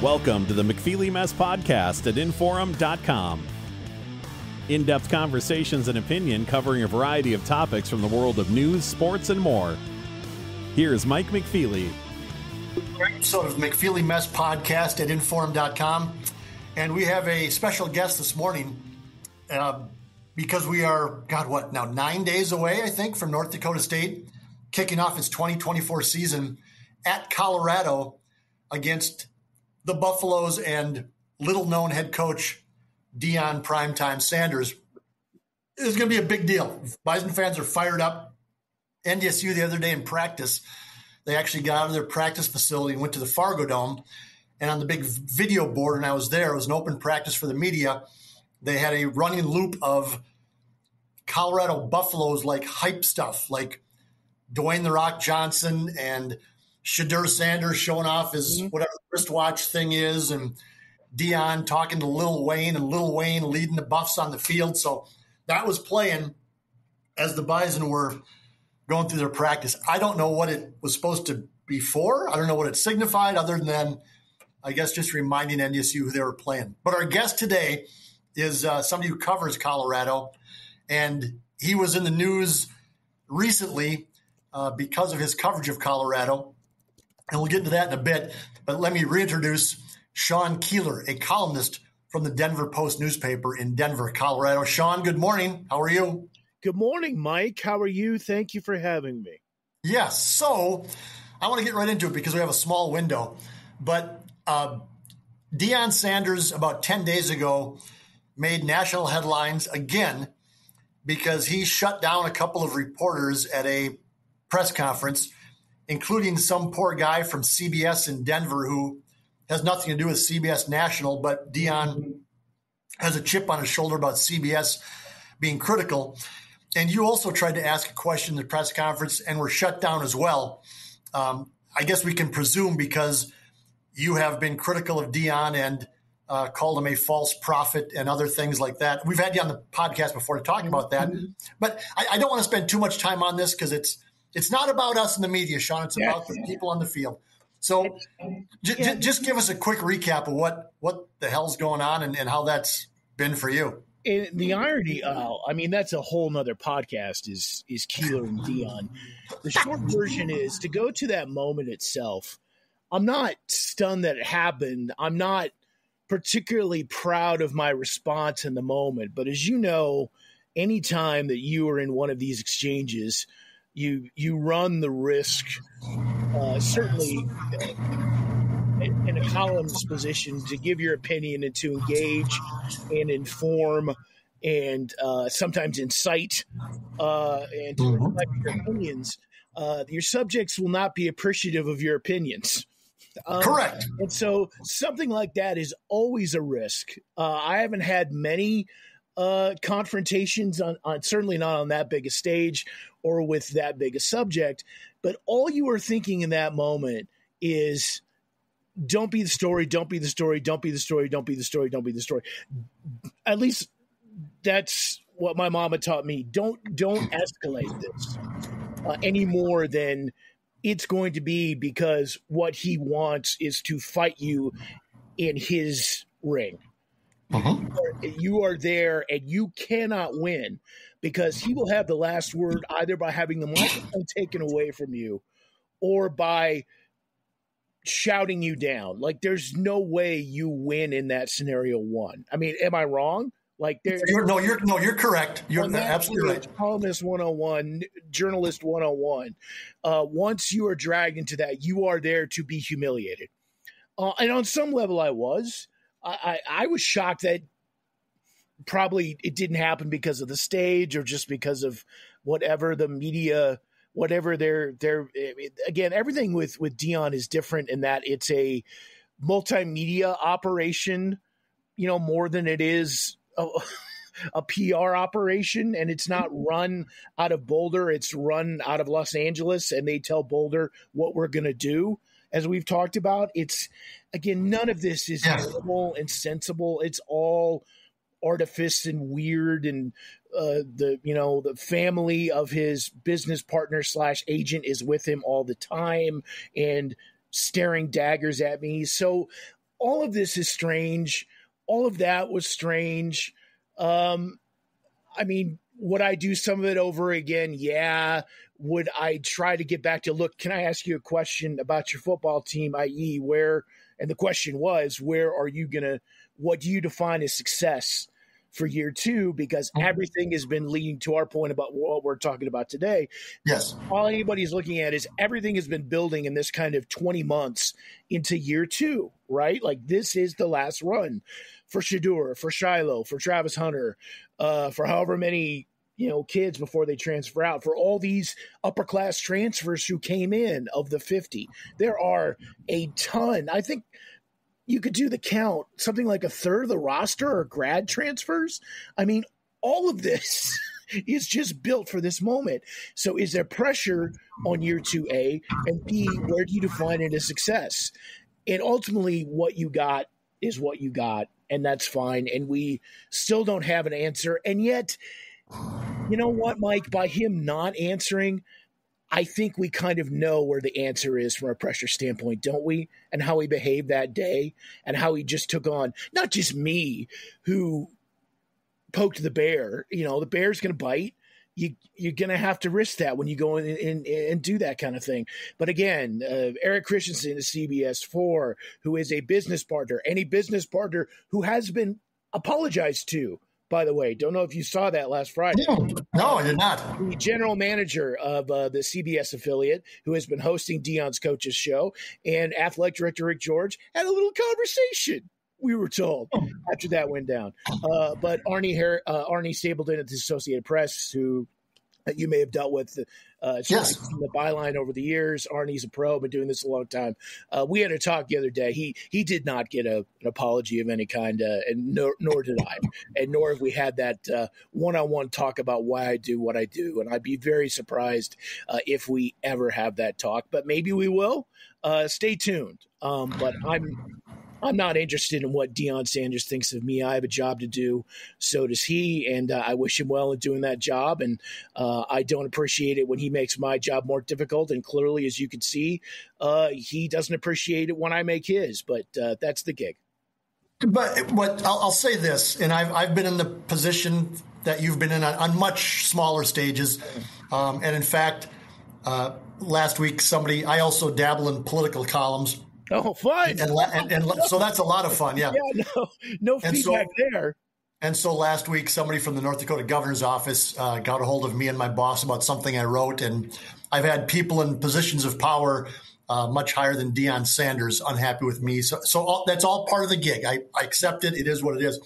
Welcome to the McFeely Mess Podcast at Inforum.com. In-depth conversations and opinion covering a variety of topics from the world of news, sports, and more. Here's Mike McFeely. Episode of McFeely Mess Podcast at Inforum.com. And we have a special guest this morning because we are, 9 days away, I think, from North Dakota State kicking off its 2024 season at Colorado against the Buffaloes and little-known head coach Deion Primetime Sanders. It's going to be a big deal. Bison fans are fired up. NDSU the other day in practice, they actually got out of their practice facility and went to the Fargo Dome. And on the big video board, and I was there, it was an open practice for the media. They had a running loop of Colorado Buffaloes like hype stuff, like Dwayne "The Rock" Johnson and Deion Sanders showing off his whatever wristwatch thing is, and Deion talking to Lil Wayne, and Lil Wayne leading the Buffs on the field. So that was playing as the Bison were going through their practice. I don't know what it was supposed to be for. I don't know what it signified other than, I guess, just reminding NDSU who they were playing. But our guest today is somebody who covers Colorado, and he was in the news recently because of his coverage of Colorado. And we'll get into that in a bit. But let me reintroduce Sean Keeler, a columnist from the Denver Post newspaper in Denver, Colorado. Sean, good morning. How are you? Good morning, Mike. How are you? Thank you for having me. Yes. So I want to get right into it because we have a small window. But Deion Sanders, about 10 days ago, made national headlines again because he shut down a couple of reporters at a press conference, including some poor guy from CBS in Denver who has nothing to do with CBS National, but Deion has a chip on his shoulder about CBS being critical. And you also tried to ask a question in the press conference and were shut down as well. I guess we can presume because you have been critical of Deion and called him a false prophet and other things like that. We've had you on the podcast before to talk about that. But I don't want to spend too much time on this because it's not about us in the media, Sean. It's about the people on the field. So just give us a quick recap of what the hell's going on and how that's been for you. And the irony, that's a whole nother podcast is Keeler and Deion. The short version is to go to that moment itself. I'm not stunned that it happened. I'm not particularly proud of my response in the moment. But as you know, anytime that you are in one of these exchanges, you run the risk, certainly in a columnist position, to give your opinion and to engage and inform and sometimes incite and to reflect your opinions. Your subjects will not be appreciative of your opinions. Correct. And so something like that is always a risk. I haven't had many confrontations on certainly not on that big a stage or with that big a subject, but all you are thinking in that moment is don't be the story, don't be the story, don't be the story, don't be the story, don't be the story. At least that's what my mama taught me. Don't escalate this any more than it's going to be, because what he wants is to fight you in his ring. You are there and you cannot win because he will have the last word either by having the microphone taken away from you or by shouting you down. Like, there's no way you win in that scenario one. I mean, am I wrong? Like, you're correct. You're absolutely right. Columnist 101, journalist 101. Once you are dragged into that, you are there to be humiliated. And on some level I was. I was shocked that probably it didn't happen because of the stage or just because of whatever the media, whatever they're again, everything with Deion is different in that it's a multimedia operation, more than it is a PR operation, and it's not run out of Boulder. It's run out of Los Angeles, and they tell Boulder what we're going to do. As we've talked about, it's, again, none of this is normal and sensible. It's all artifice and weird, and the family of his business partner / agent is with him all the time and staring daggers at me. So all of this is strange. All of that was strange. I mean, would I do some of it over again? Yeah. Would I try to get back to, look, can I ask you a question about your football team, i.e. where, and the question was, where are you going to, what do you define as success for year two? Because everything has been leading to our point about what we're talking about today. Yes. All anybody's looking at is everything has been building in this kind of 20 months into year two, right? Like this is the last run for Shedeur, for Shiloh, for Travis Hunter, for however many, kids before they transfer out, for all these upper class transfers who came in of the 50. There are a ton. I think you could do the count, something like a third of the roster are grad transfers. I mean, all of this is just built for this moment. So is there pressure on year 2A? And B, where do you define it as success? And ultimately, what you got is what you got, and that's fine. And we still don't have an answer. And yet, you know what, Mike? By him not answering, I think we kind of know where the answer is from a pressure standpoint, don't we? And how he behaved that day and how he just took on not just me who poked the bear. The bear's going to bite. You're going to have to risk that when you go in and do that kind of thing. But again, Eric Christensen is CBS 4, who is a business partner, any business partner who has been apologized to. By the way, don't know if you saw that last Friday. No, I did not. The general manager of the CBS affiliate, who has been hosting Deion's Coaches Show, and athletic director Rick George had a little conversation, we were told, after that went down. But Arnie Stapleton at the Associated Press, who you may have dealt with yes. the byline over the years. Arnie's a pro, been doing this a long time. We had a talk the other day. He did not get an apology of any kind, and nor did I. And nor have we had that one-on-one talk about why I do what I do. And I'd be very surprised if we ever have that talk. But maybe we will. Stay tuned. But I'm not interested in what Deion Sanders thinks of me. I have a job to do. So does he. And I wish him well in doing that job. And I don't appreciate it when he makes my job more difficult. And clearly, as you can see, he doesn't appreciate it when I make his. But that's the gig. But I'll say this, and I've been in the position that you've been in on much smaller stages. And in fact, last week, I also dabble in political columns. Oh, fun. And so that's a lot of fun, yeah. Yeah, no feedback there. And so last week, somebody from the North Dakota governor's office got a hold of me and my boss about something I wrote. And I've had people in positions of power much higher than Deion Sanders unhappy with me. So that's all part of the gig. I accept it. It is what it is.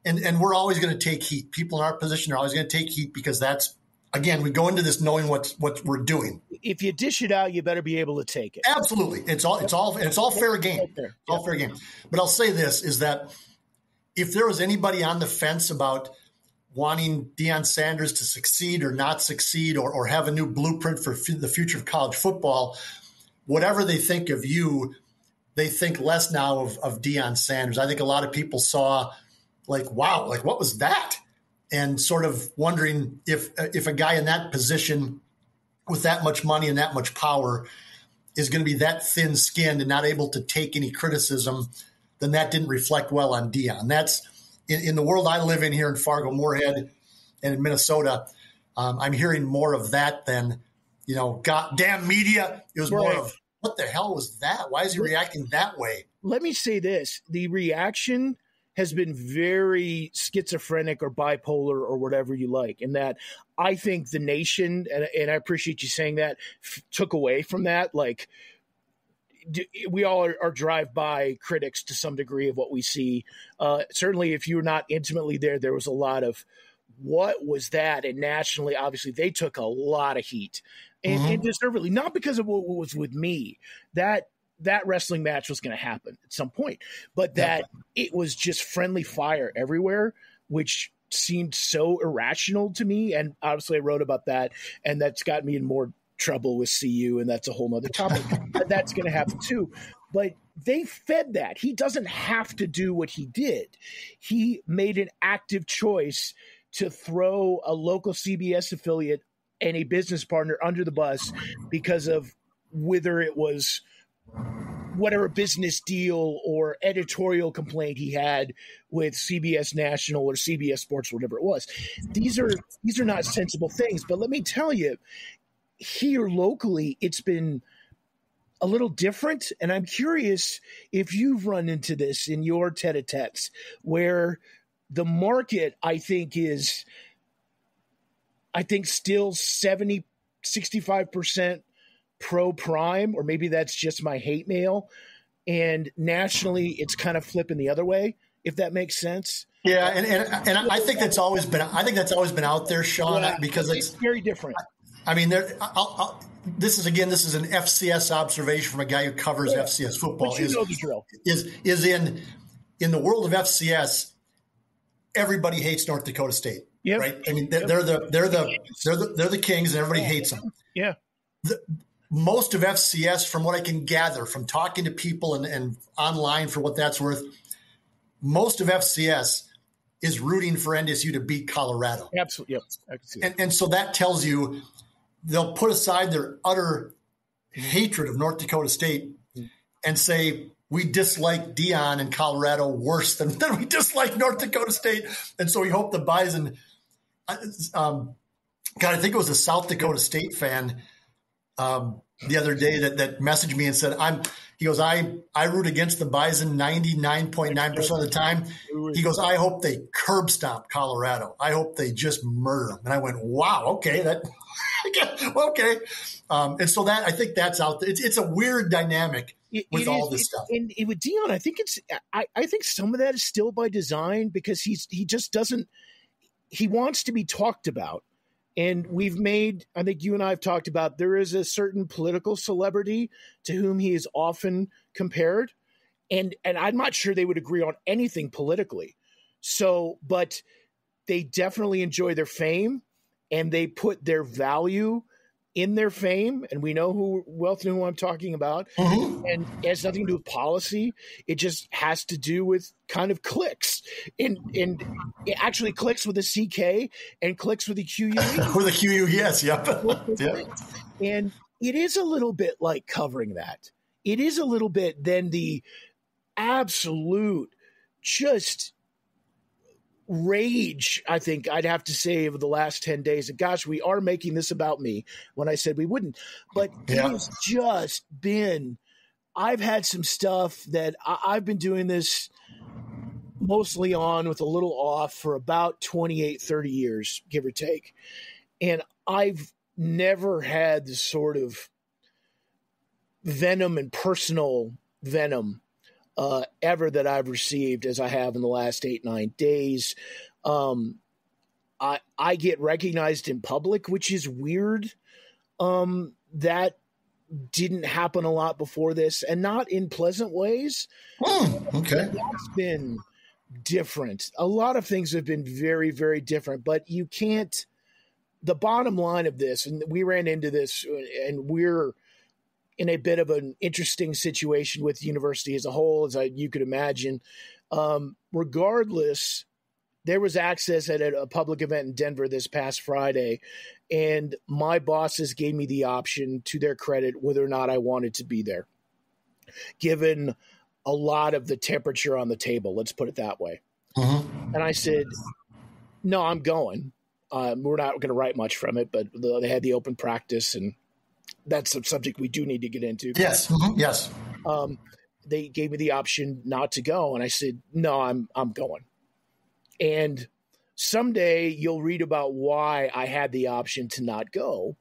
And we're always going to take heat. People in our position are always going to take heat because that's, again, we go into this knowing what we're doing. If you dish it out, you better be able to take it. Absolutely. It's all fair game. It's all fair game. But I'll say this is that if there was anybody on the fence about wanting Deion Sanders to succeed or not succeed or have a new blueprint for the future of college football, whatever they think of you, they think less now of Deion Sanders. I think a lot of people saw wow, what was that? And sort of wondering if a guy in that position with that much money and that much power is going to be that thin-skinned and not able to take any criticism, then that didn't reflect well on Deion. That's in the world I live in here in Fargo-Moorhead and in Minnesota. I'm hearing more of that than, goddamn media. It was more of, what the hell was that? Why is he reacting that way? Let me say this. The reaction has been very schizophrenic or bipolar or whatever you like. And that I think the nation, and I appreciate you saying that, took away from that. Like, we all are drive-by critics to some degree of what we see. Certainly, if you're not intimately there was a lot of, what was that? And nationally, obviously, they took a lot of heat. And deservedly, not because of what was with me. That wrestling match was going to happen at some point, but that it was just friendly fire everywhere, which seemed so irrational to me. And obviously I wrote about that, and that's got me in more trouble with CU, and that's a whole nother topic. But that's going to happen too. But they fed that. He doesn't have to do what he did. He made an active choice to throw a local CBS affiliate and a business partner under the bus because of whether it was whatever business deal or editorial complaint he had with CBS National or CBS Sports, whatever it was. These are not sensible things. But let me tell you, here locally, it's been a little different. And I'm curious if you've run into this in your tete-a-tetes, where the market, I think still 65% pro-prime, or maybe that's just my hate mail. And nationally, it's kind of flipping the other way, if that makes sense. Yeah, and I think that's always been out there, Sean, because it's very different. I mean, this is an FCS observation from a guy who covers FCS football. But you know the drill. Is in the world of FCS, everybody hates North Dakota State, right? I mean, they're the kings, and everybody hates them. Yeah. Most of FCS, from what I can gather from talking to people and online for what that's worth, most of FCS is rooting for NDSU to beat Colorado. Absolutely, yep. I can see that. And so that tells you they'll put aside their utter hatred of North Dakota State and say, we dislike Deion in Colorado worse than we dislike North Dakota State. And so we hope the Bison I think it was a South Dakota State fan the other day that messaged me and said, he goes, I root against the Bison 99.9% of the time. He goes, I hope they curb stomp Colorado. I hope they just murder them. And I went, wow, okay, okay. And so I think that's out there. It's a weird dynamic with all this stuff. And with Deion, I think I think some of that is still by design, because he just doesn't. He wants to be talked about. And I think you and I have talked about, there is a certain political celebrity to whom he is often compared. And I'm not sure they would agree on anything politically. So, but they definitely enjoy their fame, and they put their value in their fame. And we know who I'm talking about. Mm-hmm. And it has nothing to do with policy. It just has to do with kind of clicks. And it actually clicks with a CK and clicks with a QU. With a QU, yes. Yep. And it is a little bit like covering that. It is a little bit then the absolute just rage, I think I'd have to say, over the last 10 days. And gosh, we are making this about me when I said we wouldn't. But it has just been, I've had some stuff that I've been doing this mostly on with a little off for about 28, 30 years, give or take. And I've never had the sort of venom and personal venom ever that I've received as I have in the last 8-9 days. I get recognized in public, which is weird. That didn't happen a lot before this, and not in pleasant ways. Okay. That's been different. A lot of things have been very, very different, but you can't, the bottom line of this, and we ran into this, and we're in a bit of an interesting situation with the university as a whole, as you could imagine. Regardless, there was access at a public event in Denver this past Friday, and my bosses gave me the option, to their credit, whether or not I wanted to be there, given a lot of the temperature on the table, let's put it that way. Mm-hmm. And I said, no, I'm going. We're not going to write much from it, but they had the open practice, and that's a subject we do need to get into. Yes. Mm-hmm. Yes. They gave me the option not to go, and I said, no, I'm going. And someday you'll read about why I had the option to not go.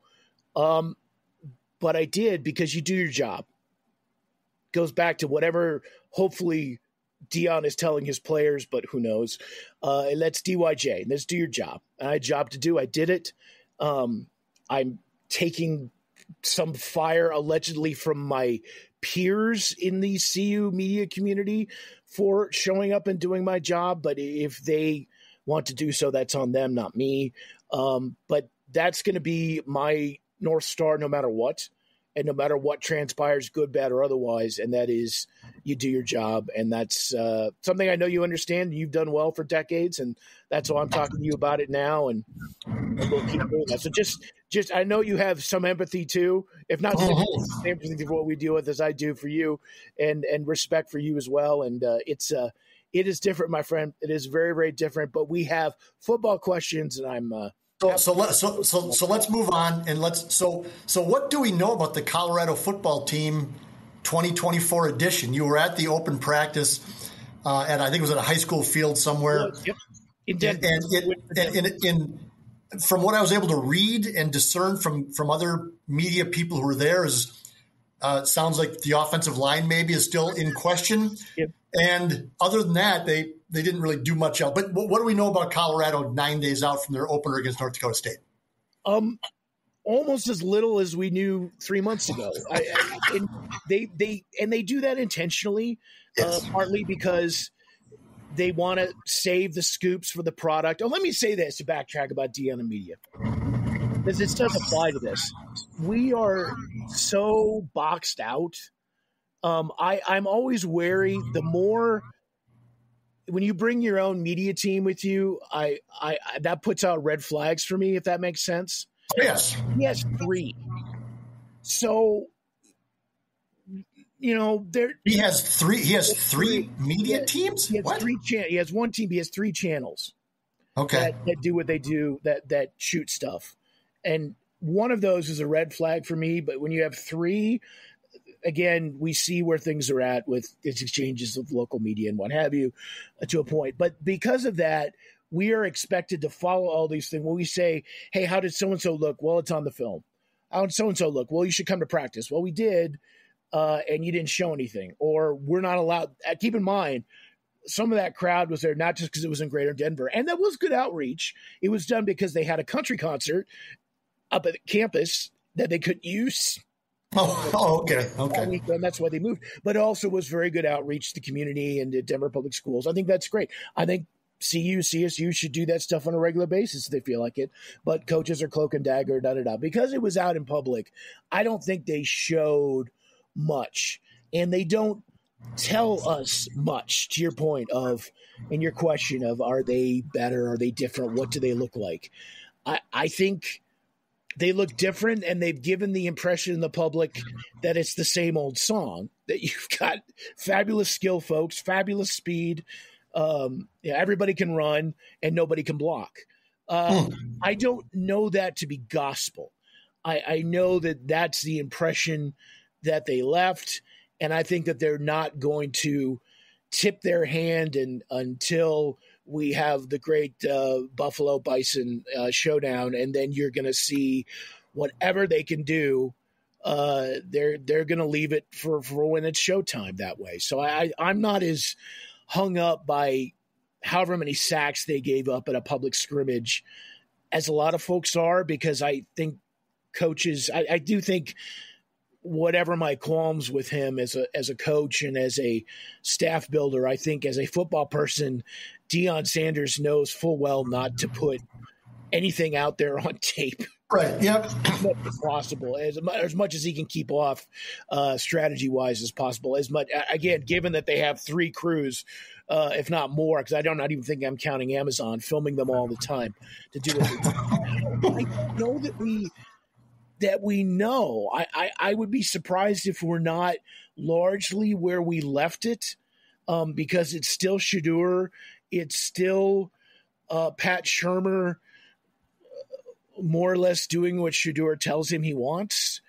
But I did, because you do your job. Goes back to whatever, hopefully, Deion is telling his players, but who knows. Let's DYJ. Let's do your job. I had a job to do. I did it. I'm taking some fire allegedly from my peers in the CU media community for showing up and doing my job. But if they want to do so, that's on them, not me. But that's going to be my North Star no matter what. And no matter what transpires, good, bad, or otherwise, and that is, you do your job. And that's something I know you understand. You've done well for decades, and that's why I'm talking to you about it now. And we'll keep doing that. So just I know you have some empathy too, if not empathy for what we deal with as I do for you, and respect for you as well. And it is different, my friend. It is very, very different. But we have football questions, and I'm. So let's move on, and so what do we know about the Colorado football team 2024 edition? You were at the open practice, and I think it was at a high school field somewhere. Yep. In Denver. And from what I was able to read and discern from other media people who were there, sounds like the offensive line maybe is still in question. Yep. And other than that, they didn't really do much else. But what do we know about Colorado 9 days out from their opener against North Dakota State? Almost as little as we knew 3 months ago. And they do that intentionally, yes. Partly because they want to save the scoops for the product. Oh, let me say this to backtrack about Deion and media, because it does apply to this. We are so boxed out. I'm always wary. The more when you bring your own media team with you, I that puts out red flags for me, if that makes sense. Yes. He has 3. So, you know, he has three media teams. He has what? He has one team. He has 3 channels. Okay. That do what they do. That shoot stuff, and one of those is a red flag for me. But when you have 3. Again, we see where things are at with its exchanges of local media and what have you to a point. But because of that, we are expected to follow all these things. When we say, hey, how did so-and-so look? Well, it's on the film. How did so-and-so look? Well, you should come to practice. Well, we did, and you didn't show anything. Or we're not allowed. Keep in mind, some of that crowd was there not just because it was in Greater Denver. And that was good outreach. It was done because they had a country concert up at campus that they couldn't use. Oh, okay. And that's why they moved. But it also was very good outreach to the community and to Denver Public Schools. I think that's great. I think CSU should do that stuff on a regular basis if they feel like it. But coaches are cloak and dagger, da-da-da. Because it was out in public, I don't think they showed much. And they don't tell us much, to your point of, and your question of, are they better? Are they different? What do they look like? I think they look different, and they've given the impression in the public that it's the same old song, that you've got fabulous skill folks, fabulous speed. Everybody can run and nobody can block. I don't know that to be gospel. I know that that's the impression that they left, and I think that they're not going to tip their hand until we have the great Buffalo Bison showdown, and then you're going to see whatever they can do. They're going to leave it for when it's showtime that way. So I'm not as hung up by however many sacks they gave up at a public scrimmage as a lot of folks are, because I think coaches, I do think, whatever my qualms with him as a coach and as a staff builder, I think as a football person, Deion Sanders knows full well not to put anything out there on tape. Right. Yep. As much as possible, as much as he can keep off strategy wise as possible. As much, again, given that they have 3 crews, if not more, because I don't not even think I'm counting Amazon, filming them all the time to do what they do. I don't know that we know. I would be surprised if we're not largely where we left it, because it's still Shedeur. It's still Pat Shurmur more or less doing what Shedeur tells him he wants,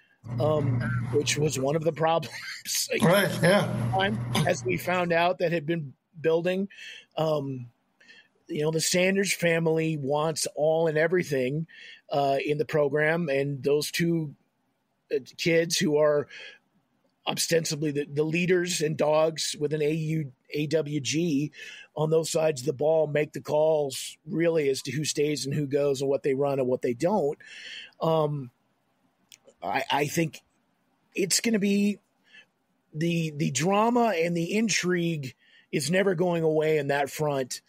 which was one of the problems. Right, yeah. As we found out that had been building. The Sanders family wants all and everything in the program, and those 2 kids who are ostensibly the leaders and dogs with an AWG on those sides of the ball make the calls really as to who stays and who goes and what they run and what they don't. I think it's going to be the drama and the intrigue is never going away in that front,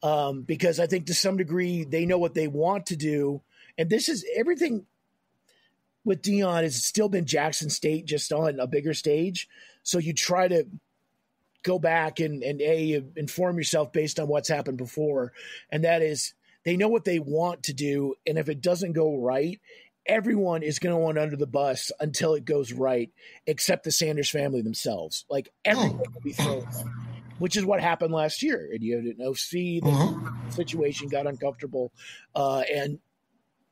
because I think to some degree they know what they want to do. And this is everything with Deion has still been Jackson State, just on a bigger stage. So you try to go back and inform yourself based on what's happened before. And that is, they know what they want to do. And if it doesn't go right, everyone is going to want under the bus until it goes right, except the Sanders family themselves. Like everyone will be thrown, which is what happened last year. And you had an OC, the situation got uncomfortable, and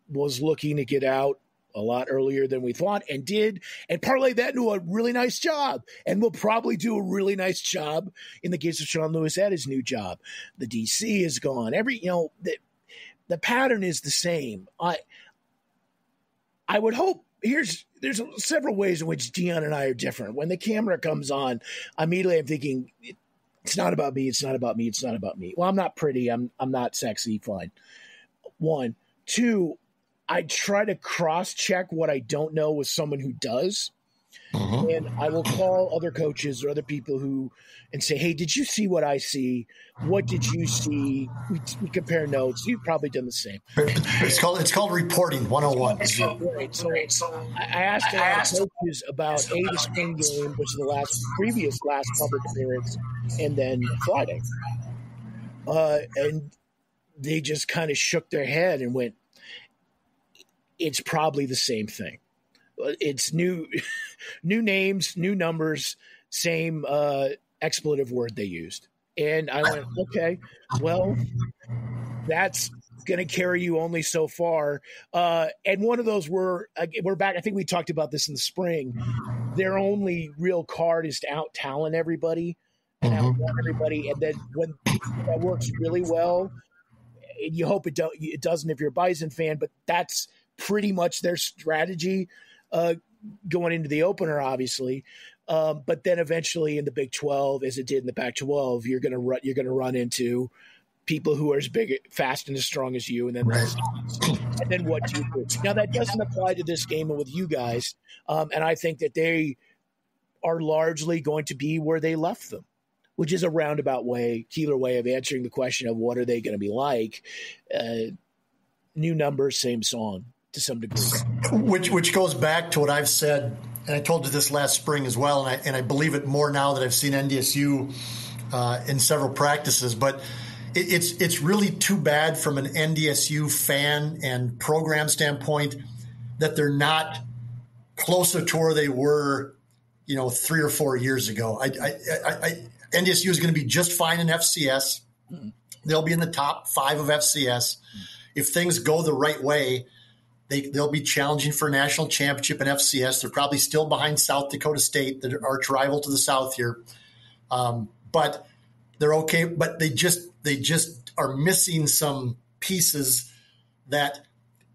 was looking to get out a lot earlier than we thought, and did, and parlay that into a really nice job, and will probably do a really nice job in the case of Sean Lewis at his new job. The DC is gone. The pattern is the same. I would hope there's several ways in which Deion and I are different. When the camera comes on, immediately I'm thinking, it's not about me. It's not about me. It's not about me. Well, I'm not pretty. I'm not sexy. Fine. 1, 2, I try to cross-check what I don't know with someone who does. And I will call other coaches or other people and say, hey, did you see what I see? What did you see? We compare notes. You've probably done the same. It's called reporting 101. Right. So I asked a lot of coaches about the spring game, which is the previous last public appearance, and then Friday. And they just kind of shook their head and went, it's probably the same thing. It's new names, new numbers, same expletive word they used. And I went, okay, well, that's going to carry you only so far. And one of those we're back. I think we talked about this in the spring. Their only real card is to out-talent everybody and out-talent everybody. And then when that works really well, and you hope it doesn't if you're a Bison fan, but that's pretty much their strategy going into the opener, obviously. But then eventually in the Big 12, as it did in the Pac-12, you're going to run into people who are as big, fast, and as strong as you, and then and then what do you do? Now that doesn't apply to this game with you guys, and I think that they are largely going to be where they left them, which is a roundabout Keeler way of answering the question of what are they going to be like. New numbers, same song. To some degree, which goes back to what I've said, and I told you this last spring as well, and I believe it more now that I've seen NDSU in several practices. But it's really too bad from an NDSU fan and program standpoint that they're not closer to where they were, 3 or 4 years ago. NDSU is going to be just fine in FCS. They'll be in the top 5 of FCS if things go the right way. They'll be challenging for a national championship in FCS. They're probably still behind South Dakota State, the arch rival to the south here. But they're okay. But they just are missing some pieces that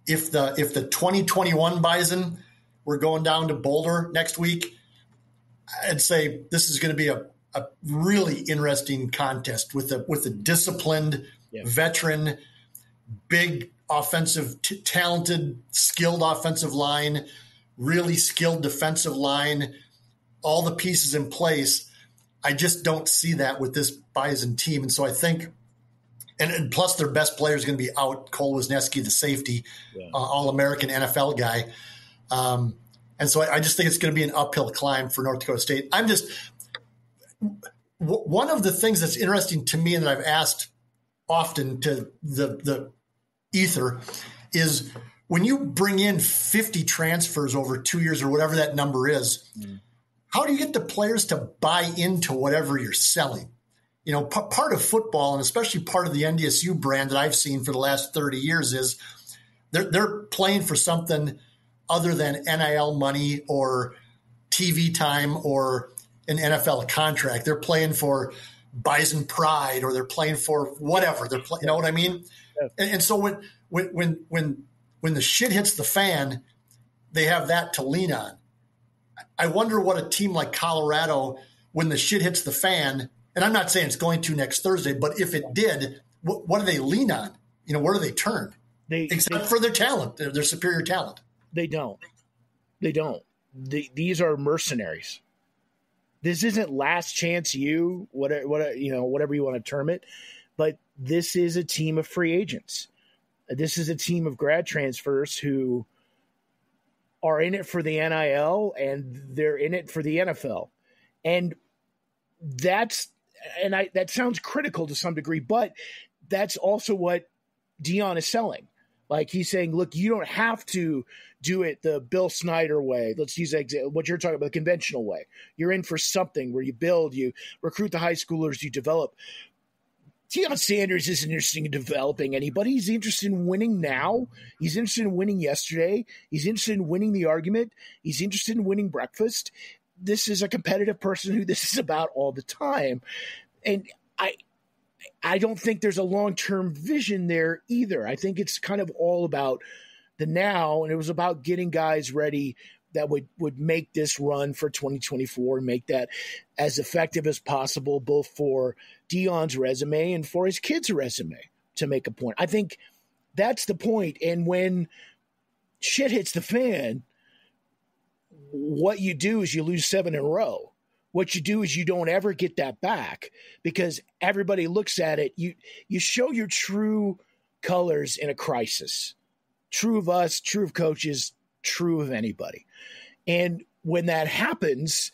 if the 2021 Bison were going down to Boulder next week, I'd say this is going to be a really interesting contest with a disciplined veteran, big offensive, talented, skilled offensive line, really skilled defensive line, all the pieces in place. I just don't see that with this Bison team. And so I think, and plus their best player is going to be out, Cole Wisniewski, the safety, All-American NFL guy. And so I just think it's going to be an uphill climb for North Dakota State. One of the things that's interesting to me and that I've asked often to the ether is when you bring in 50 transfers over 2 years or whatever that number is, how do you get the players to buy into whatever you're selling? Part of football, and especially part of the NDSU brand that I've seen for the last 30 years is they're playing for something other than NIL money or TV time or an NFL contract. They're playing for Bison pride, or they're playing for whatever. You know what I mean? And so when the shit hits the fan, they have that to lean on. I wonder what a team like Colorado, when the shit hits the fan, and I'm not saying it's going to next Thursday, but if it did, what do they lean on? Where do they turn? Except for their talent, their superior talent. They don't. These are mercenaries. This isn't last chance whatever you want to term it, but this is a team of free agents. This is a team of grad transfers who are in it for the NIL and they're in it for the NFL. And that sounds critical to some degree, but that's also what Deion is selling. Like he's saying, look, you don't have to do it the Bill Snyder way. Let's use what you're talking about, the conventional way. You're in for something where you build, you recruit the high schoolers, you develop. Deion Sanders isn't interested in developing anybody. He's interested in winning now. He's interested in winning yesterday. He's interested in winning the argument. He's interested in winning breakfast. This is a competitive person who this is about all the time. And I don't think there's a long-term vision there either. I think it's kind of all about the now, and it was about getting guys ready that would make this run for 2024 and make that as effective as possible, both for Deion's resume and for his kids' resume, to make a point. I think that's the point. And when shit hits the fan, what you do is you lose 7 in a row. What you do is you don't ever get that back because everybody looks at it. You show your true colors in a crisis. True of us, true of coaches, true of anybody. And when that happens,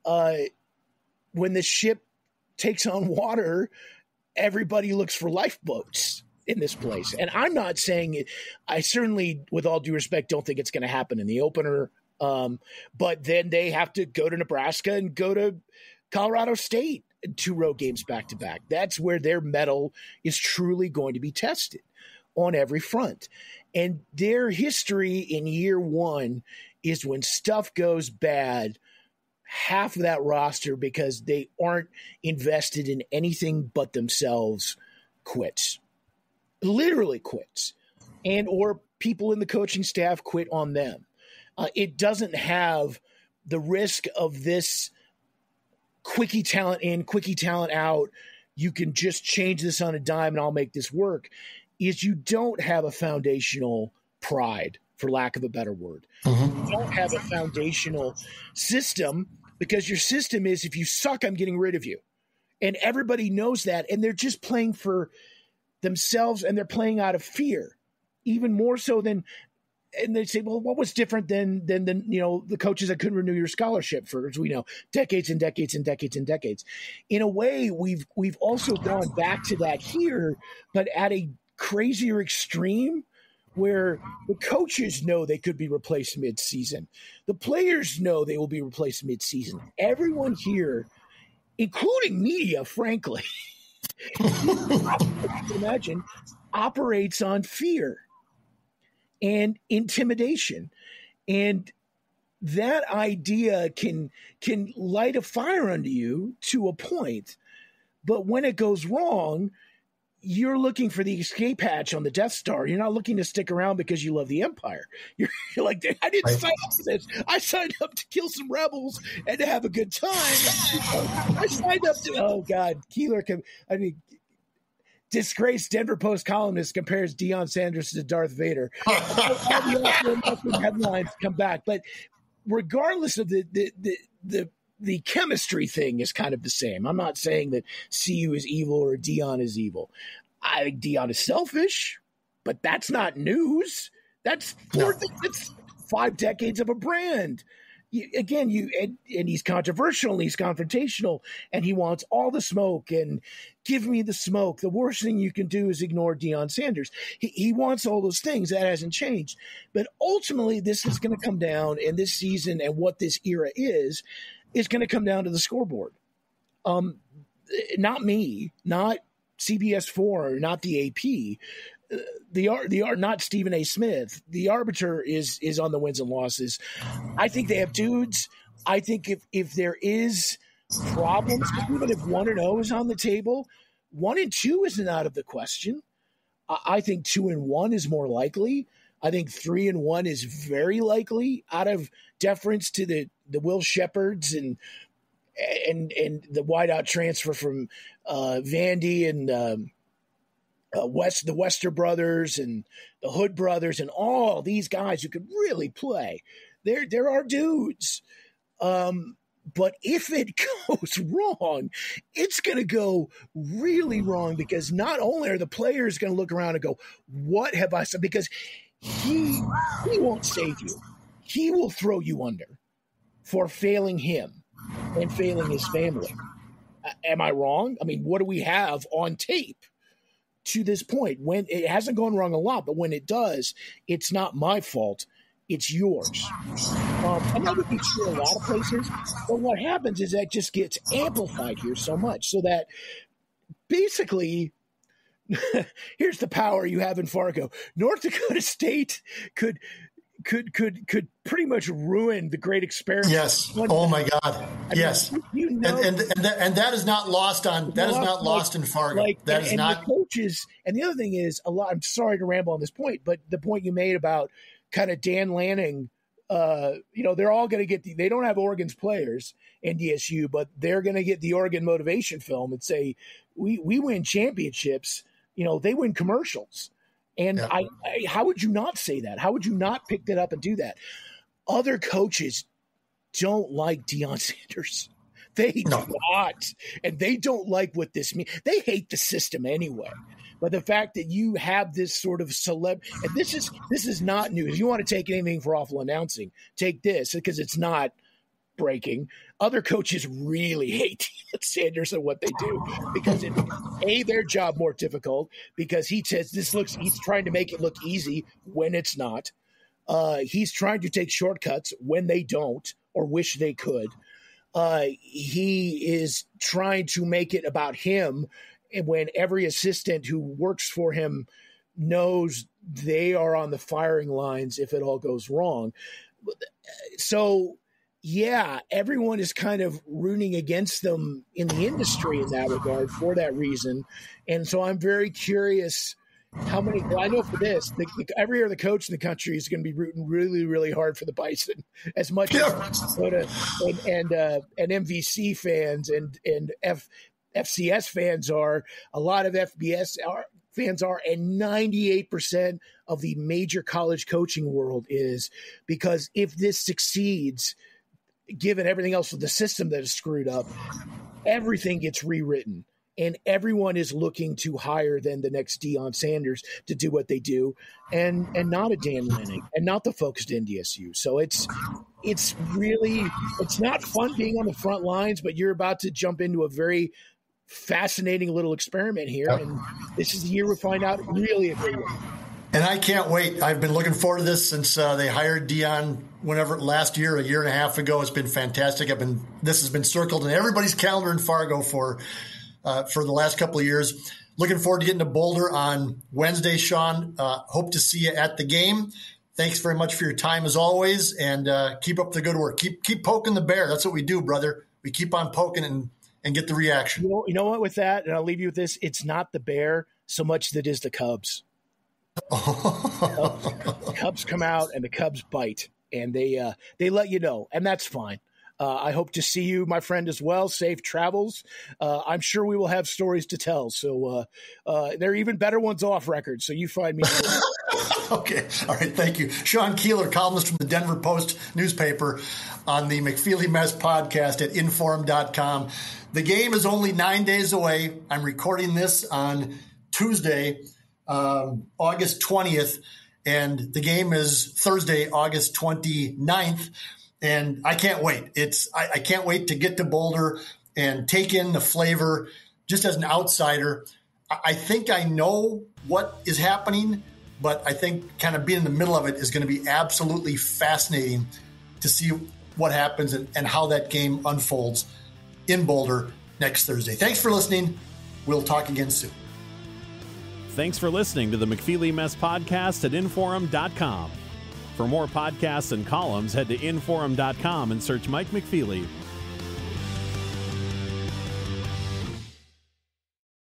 when the ship takes on water, everybody looks for lifeboats in this place. And I'm not saying it. I certainly, with all due respect, don't think it's going to happen in the opener. But then they have to go to Nebraska and go to Colorado State, 2 road games back to back. That's where their mettle is truly going to be tested on every front. And their history in year one is when stuff goes bad, half of that roster, because they aren't invested in anything but themselves, quits. Literally quits. And or people in the coaching staff quit on them. It doesn't have the risk of this quickie talent in, quickie talent out. You can just change this on a dime and I'll make this work. Is you don't have a foundational pride, for lack of a better word. Mm-hmm. You don't have a foundational system, because your system is, if you suck, I'm getting rid of you. And everybody knows that. And they're just playing for themselves, and they're playing out of fear, even more so than. And they say, well, what was different than the coaches that couldn't renew your scholarship for, as we know, decades and decades and decades and decades. In a way, we've also gone back to that here, but at a crazier extreme, where the coaches know they could be replaced mid-season. The players know they will be replaced mid-season. Everyone here, including media, frankly, imagine, operates on fear and intimidation. And that idea can light a fire under you to a point. But when it goes wrong, you're looking for the escape hatch on the Death Star. You're not looking to stick around because you love the Empire. You're like, I didn't sign up for this. I signed up to kill some rebels and to have a good time. I signed up to, oh God, Keeler disgraced Denver Post columnist compares Deion Sanders to Darth Vader. All the headlines come back. But regardless of the chemistry thing is kind of the same. I'm not saying that CU is evil or Deion is evil. I think Deion is selfish, but that's not news. That's 5 decades of a brand. And he's controversial and he's confrontational and he wants all the smoke and give me the smoke. The worst thing you can do is ignore Deion Sanders. He wants all those things. That hasn't changed. But ultimately, this is going to come down, and this season and what this era is going to come down to the scoreboard. Not me, not CBS 4, not the AP. Not Stephen A. Smith. The arbiter is on the wins and losses. I think they have dudes. I think if there is problems, even if 1-0 is on the table, 1-2 isn't out of the question. I think 2-1 is more likely. I think 3-1 is very likely, out of deference to the Will Shepherds and the wideout transfer from Vandy and the Wester brothers and the Hood brothers and all these guys who could really play. There are dudes. But if it goes wrong, it's going to go really wrong, because not only are the players going to look around and go, what have I said? Because he won't save you. He will throw you under for failing him and failing his family. Am I wrong? I mean, what do we have on tape to this point? When it hasn't gone wrong a lot, but when it does, it's not my fault. it's yours. And that would be true in a lot of places. But what happens is that just gets amplified here so much, so that basically, here's the power you have in Fargo. North Dakota State could pretty much ruin the great experiment. Yes. Oh my God. Yes. You know, and that is not lost on. That is not lost in Fargo. That is not. The coaches. And the other thing is a lot. I'm sorry to ramble on this point, but the point you made about kind of Dan Lanning. They're all going to get they don't have Oregon's players, NDSU, but they're going to get the Oregon motivation film and say, we win championships. They win commercials. And yeah. How would you not say that? How would you not pick that up and do that? Other coaches don't like Deion Sanders. They do not. And they don't like what this means. They hate the system anyway. But the fact that you have this sort of and this is not news. If you want to take anything for awful announcing, take this, because it's not breaking. Other coaches really hate Sanders and what they do, because it makes their job more difficult, because he says he's trying to make it look easy when it's not. He's trying to take shortcuts when they don't or wish they could. He is trying to make it about him, and when every assistant who works for him knows they are on the firing lines if it all goes wrong. So, yeah, everyone is kind of rooting against them in the industry in that regard for that reason. And so I'm very curious how many – well, I know for this, every other coach in the country is going to be rooting really, really hard for the Bison, as much as Minnesota and MVC fans and FCS fans are. A lot of FBS fans are, and 98% of the major college coaching world is, because if this succeeds – given everything else with the system that is screwed up, everything gets rewritten, and everyone is looking to hire then the next Deion Sanders to do what they do, and not a Dan Lanning, and not the focused NDSU. So it's not fun being on the front lines, but you're about to jump into a very fascinating little experiment here, and this is the year we find out really a great one. And I can't wait. I've been looking forward to this since they hired Deion last year, a year and a half ago. It's been fantastic. This has been circled in everybody's calendar in Fargo for the last couple of years. Looking forward to getting to Boulder on Wednesday, Sean. Hope to see you at the game. Thanks very much for your time as always, and keep up the good work. Keep poking the bear. That's what we do, brother. We keep on poking and get the reaction. You know what? With that, and I'll leave you with this: it's not the bear so much that it is the Cubs. The Cubs come out and the Cubs bite, and they let you know, and that's fine. I hope to see you, my friend, as well. Safe travels. I'm sure we will have stories to tell. So there are even better ones off record. So you find me. Okay. All right. Thank you. Sean Keeler, columnist from the Denver Post newspaper, on the McFeely Mess podcast at inforum.com. The game is only 9 days away. I'm recording this on Tuesday, August 20th, and the game is Thursday, August 29th. And I can't wait. I can't wait to get to Boulder and take in the flavor. Just as an outsider, I think I know what is happening, but I think kind of being in the middle of it is going to be absolutely fascinating to see what happens and how that game unfolds in Boulder next Thursday. Thanks for listening. We'll talk again soon. Thanks for listening to the McFeely Mess podcast at inforum.com. For more podcasts and columns, head to inforum.com and search Mike McFeely